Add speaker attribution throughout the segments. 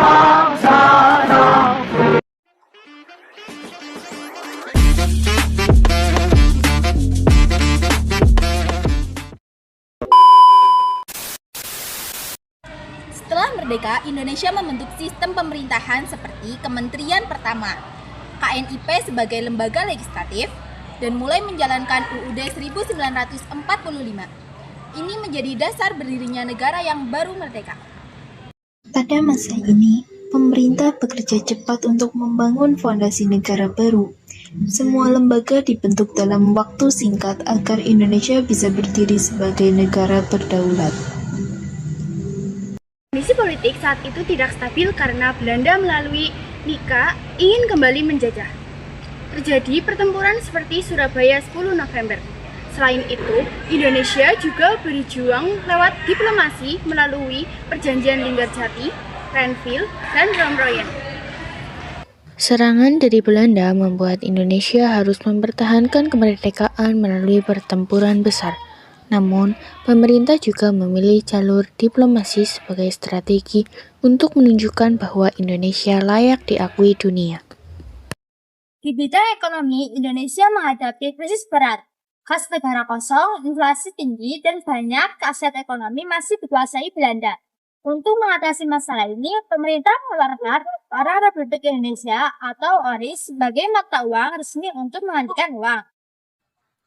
Speaker 1: Setelah merdeka, Indonesia membentuk sistem pemerintahan seperti Kementerian Pertama, KNIP sebagai lembaga legislatif, dan mulai menjalankan UUD 1945. Ini menjadi dasar berdirinya negara yang baru merdeka.
Speaker 2: Pada masa ini, pemerintah bekerja cepat untuk membangun fondasi negara baru. Semua lembaga dibentuk dalam waktu singkat agar Indonesia bisa berdiri sebagai negara berdaulat.
Speaker 3: Kondisi politik saat itu tidak stabil karena Belanda melalui Nika ingin kembali menjajah. Terjadi pertempuran seperti Surabaya 10 November. Selain itu, Indonesia juga berjuang lewat diplomasi melalui Perjanjian Linggarjati, Renville, dan Romroyen.
Speaker 4: Serangan dari Belanda membuat Indonesia harus mempertahankan kemerdekaan melalui pertempuran besar. Namun, pemerintah juga memilih jalur diplomasi sebagai strategi untuk menunjukkan bahwa Indonesia layak diakui dunia.
Speaker 5: Di bidang ekonomi, Indonesia menghadapi krisis berat. Kas negara kosong, inflasi tinggi, dan banyak aset ekonomi masih dikuasai Belanda. Untuk mengatasi masalah ini, pemerintah mengeluarkan Ora Republik Indonesia atau ORI sebagai mata uang resmi untuk menghentikan uang.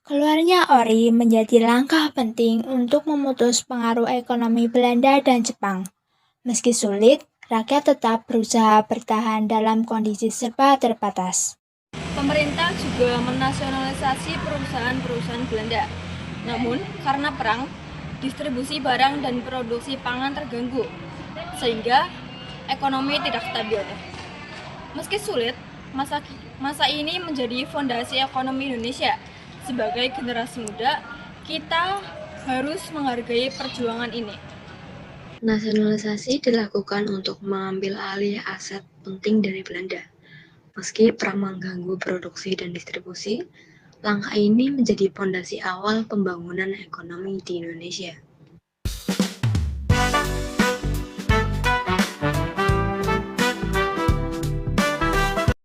Speaker 6: Keluarnya ORI menjadi langkah penting untuk memutus pengaruh ekonomi Belanda dan Jepang. Meski sulit, rakyat tetap berusaha bertahan dalam kondisi serba terbatas.
Speaker 1: Pemerintah juga menasionalisasi perusahaan-perusahaan Belanda. Namun, karena perang, distribusi barang dan produksi pangan terganggu, sehingga ekonomi tidak stabil. Meski sulit, masa ini menjadi fondasi ekonomi Indonesia. Sebagai generasi muda, kita harus menghargai perjuangan ini.
Speaker 7: Nasionalisasi dilakukan untuk mengambil alih aset penting dari Belanda. Meski perang mengganggu produksi dan distribusi, langkah ini menjadi fondasi awal pembangunan ekonomi di Indonesia.